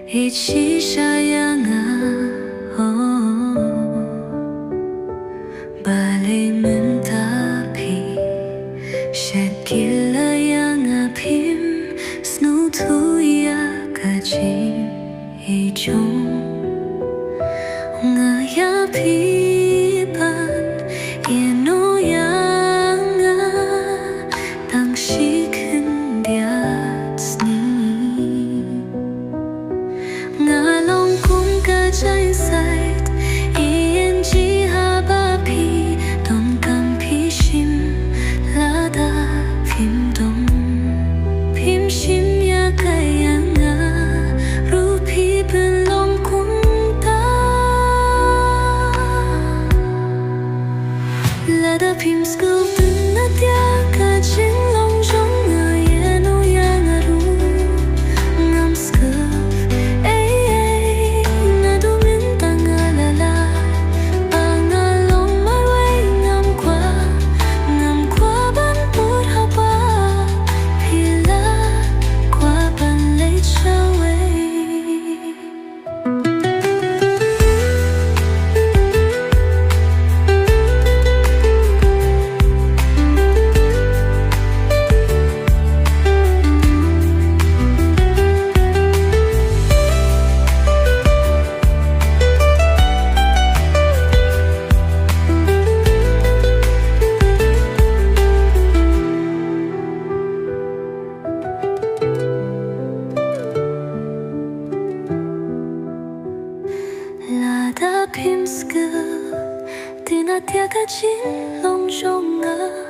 一起下样啊Balimin tapi Shakila yang apim Snutu ya kajim Ijong Ngaya pipan Ino yang Tang shi kendiatsni Ngalong kung kajay sait Iyan jiha bapi Dom kam pishim Lada pim dom Pim shim ya kaya nga Rupi pynlong kung ta Lada pim skul na tia kajin long jong nga yenu yang aru Ngam skul Lada pim skul Tina tia kajin long jong nga